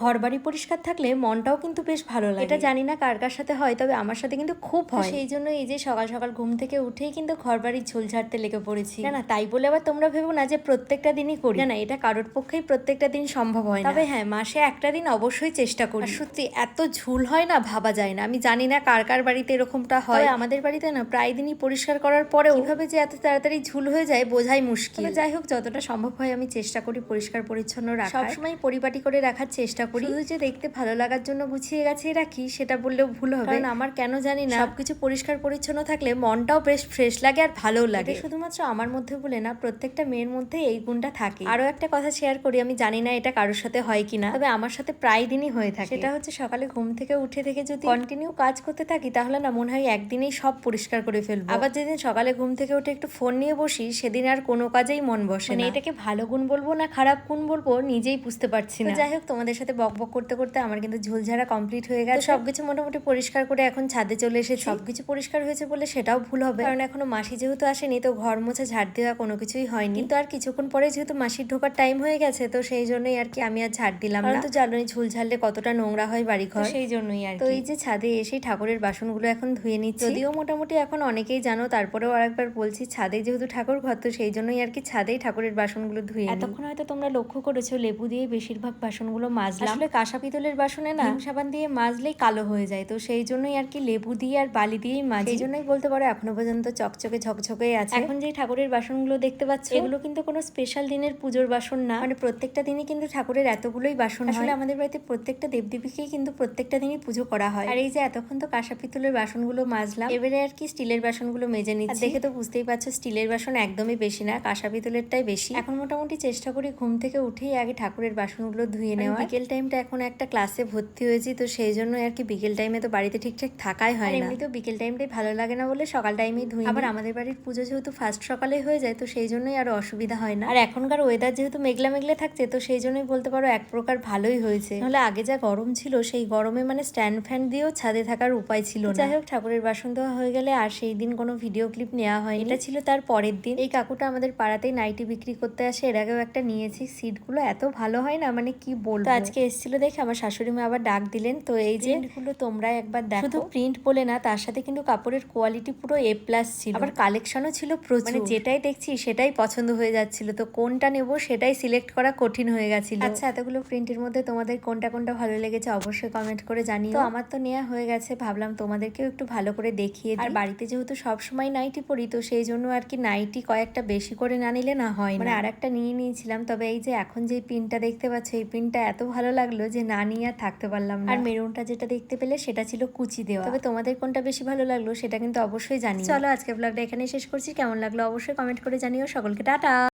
ঘর বাড়ি পরিষ্কার থাকলে মনটাও কিন্তু বেশ ভালো লাগে। এটা জানি না কার কার সাথে হয়, তবে আমার সাথে কিন্তু খুব হয়। সেই জন্য এই যে সকাল সকাল ঘুম থেকে উঠেই কিন্তু ঘর বাড়ির ঝোল ঝাড়তে লেগে পড়েছি। না না, তাই বলে আবার তোমরা ভেবো না যে প্রত্যেকটা দিনই করি, না না, এটা কারোর পক্ষেই প্রত্যেকটা দিন সম্ভব হয় না। তবে হ্যাঁ, মাসে একটা দিন অবশ্যই চেষ্টা করি। সত্যি এত ঝুল হয় না, ভাবা যায় না। আমি জানি না কার কার বাড়িতে এরকমটা হয়, আমাদের বাড়িতে না প্রায় দিনই পরিষ্কার করার পরেও কিভাবে যে এত তাড়াতাড়ি ঝুল হয়ে যায় বোঝাই মুশকিল। যাই হোক, যতটা সম্ভব হয় আমি চেষ্টা করি পরিষ্কার পরিচ্ছন্ন রাখার, সবসময় পরিপাটি করে রাখার চেষ্টা করি। শুধু যে দেখতে ভালো লাগার জন্য গুছিয়ে গাছিয়ে রাখি সেটা বললেও ভুল হবে, কারণ আমার কেন জানি না সবকিছু পরিষ্কার পরিচ্ছন্ন থাকলে মনটাও বেশ ফ্রেশ লাগে আর ভালো লাগে। শুধুমাত্র আমার মধ্যে বলে না, প্রত্যেকটা মেয়ের মধ্যে এই গুণটা থাকে। আরো একটা কথা শেয়ার করি, আমি জানি না এটা কারোর সাথে হয় কিনা, তবে আমার সাথে প্রায় দিনই হয়ে থাকে। সেটা হচ্ছে সকালে ঘুম থেকে উঠে থেকে যদি কন্টিনিউ কাজ করতে থাকি তাহলে না মনে হয় একদিনেই সব পরিষ্কার করে ফেলবো। আবার যেদিন সকালে ঘুম থেকে উঠে একটু ফোন নিয়ে বসি সেদিন আর কোনো কাজেই মন বসে না। এটাকে ভালো গুণ বলবো না খারাপ গুণ বলবো নিজেই বুঝতে পারছি না। যাই হোক, তোমাদের সাথে বক বক করতে করতে আমার কিন্তু ঝোলঝাড়া কমপ্লিট হয়ে গেছে। সবকিছু মোটামুটি পরিষ্কার করে এখন ছাদে চলে এসেছি। সবকিছু পরিষ্কার হয়েছে বলে সেটাও ভুল হবে, কারণ এখনো মাসি যেহেতু আসেনি, তো ঘর মোছা ঝাড় দেওয়া কোনো কিছুই হয়নি। কিন্তু আর কিছুক্ষণ পরে যেহেতু মাসির ঢোকার টাইম হয়ে গেছে, তো সেই জন্যই আর কি আমি আর ঝাড় দিলাম না। তো জানোই ঝুল ঝাড়লে কতটা নোংরা হয় বাড়িঘর, সেই জন্যই আর। তো এই যে ছাদে এসে ঠাকুরের বাসনগুলো এখন ধুয়ে নিচ্ছি। যদিও মোটামুটি এখন অনেকেই জানো, তারপরেও আরেকবার বলছি, ছাদে যেহেতু ঠাকুর ঘর, তো সেই জন্যই আর কি ছাদেই ঠাকুরের বাসনগুলো ধুয়ে। এতক্ষণ হয়তো তোমরা লক্ষ্য করেছো লেবু দিয়ে বেশিরভাগ বাসনগুলো মাজলাম। আসলে কাঁসা পিতলের বাসনে না সাবান দিয়ে মাজলেই কালো হয়ে যায়, তো সেই জন্যই আর কি লেবু দিয়ে আর বালি দিয়েই মাজি। সেই জন্যই বলতে পারো এখনো পর্যন্ত চকচকে ঝকঝকে আছে। এখন যে ঠাকুরের বাসনগুলো দেখতে পাচ্ছ, এগুলো কিন্তু কোনো স্পেশাল দিনের পুজোর বাসন না, মানে প্রত্যেকটা দিনই কিন্তু ঠাকুরের এতগুলোই বাসন হয়। আসলে আমাদের বাড়িতে প্রত্যেকটা দেবদেবীকেই কিন্তু প্রত্যেকটা দিনই পুজো করা হয়। আর এই যে এতক্ষণ তো কাঁসা পিতলের বাসনগুলো মাজলাম, এবারে আর কি স্টিলের বাসনগুলো মেজে নিচ্ছি। দেখে তো বুঝতেই পারছো স্টিলের বাসন একদমই বেশি না, কাঁসা পিতলেরটাই বেশি। এখন মোটামুটি চেষ্টা করি ঘুম থেকে উঠেই আগে ঠাকুরের বাসনগুলো ধুয়ে নেওয়া। বিকেল টাইমটা এখন একটা ক্লাসে ভর্তি হয়েছি, তো সেই জন্য আর কি বিকেল টাইমে তো বাড়িতে ঠিকঠাক থাকাই হয় না। এমনিতেও বিকেল টাইমটাই ভালো লাগে না বলে সকাল টাইমেই ধুই। আবার আমাদের বাড়ির পুজো যেহেতু ফার্স্ট সকালে হয়ে যায়, তো সেই জন্যই আরো অসুবিধা হয় না। আর এখনকার ওয়েদার যেহেতু মেঘলা মেঘলা থাকছে, তো সেই জন্যই বলতে পারো এক প্রকার ভালোই হয়েছে। নাহলে আগে যা গরম ছিল, সেই গরমে মানে স্ট্যান্ড ফ্যান দিয়েও ছাদে থাকার উপায় ছিল না। যাই হোক, ঠাকুরের বাসন দেওয়া হয়ে গেলে আর সেই দিন কোনো ভিডিও ক্লিপ নেওয়া হয়। এটা ছিল তার পরের দিন। এই কাকুটা আমাদের পাড়াতেই নাইটি বিক্রি করতে আসে, এর আগেও একটা নিয়েছি। সিটগুলো এত ভালো হয় না, মানে কি বলবো। তো আজকে এসেছিল দেখে আমার শাশুড়ি মা আবার ডাক দিলেন। তো এই যে গুলো তোমরা একবার দেখো, শুধু প্রিন্ট বলে না, তার সাথে কিন্তু কাপড়ের কোয়ালিটি পুরো A+ ছিল। আবার কালেকশনও ছিল প্রচুর, মানে যেটাই দেখছি সেটাই পছন্দ হয়ে যাচ্ছিল। তো কোনটা নেব সেটাই সিলেক্ট করা কঠিন হয়ে গেছিল। আচ্ছা, এতগুলো প্রিন্টের মধ্যে তোমাদের কোনটা কোনটা ভালো লেগেছে অবশ্যই কমেন্ট করে জানিও। তো আমার তো নেওয়া হয়ে গেছে, ভাবলাম তোমাদেরকেও একটু ভালো করে দেখিয়ে দিই। আর বাড়িতে যেহেতু সবসময় নাইটি পরি, তো সেই জন্য আর কি নাইটি কয়েকটা বেশি করে না নিলে না হয়, মানে আর একটা নিয়ে নিয়েছিলাম। তবে এই যে এখন যে পিনটা দেখতে পাচ্ছ, এই পিনটা এত ভালো লাগলো যে না নিয়ে আর থাকতে পারলাম না। আর মেরুনটা যেটা দেখতে পেলে সেটা ছিল কুচি দেওয়া। তবে তোমাদের কোনটা বেশি ভালো লাগলো সেটা কিন্তু অবশ্যই জানিও। চলো আজকে ব্লগটা এখানেই শেষ করছি। কেমন লাগলো অবশ্যই কমেন্ট করে জানিও। সকলকে টাটা।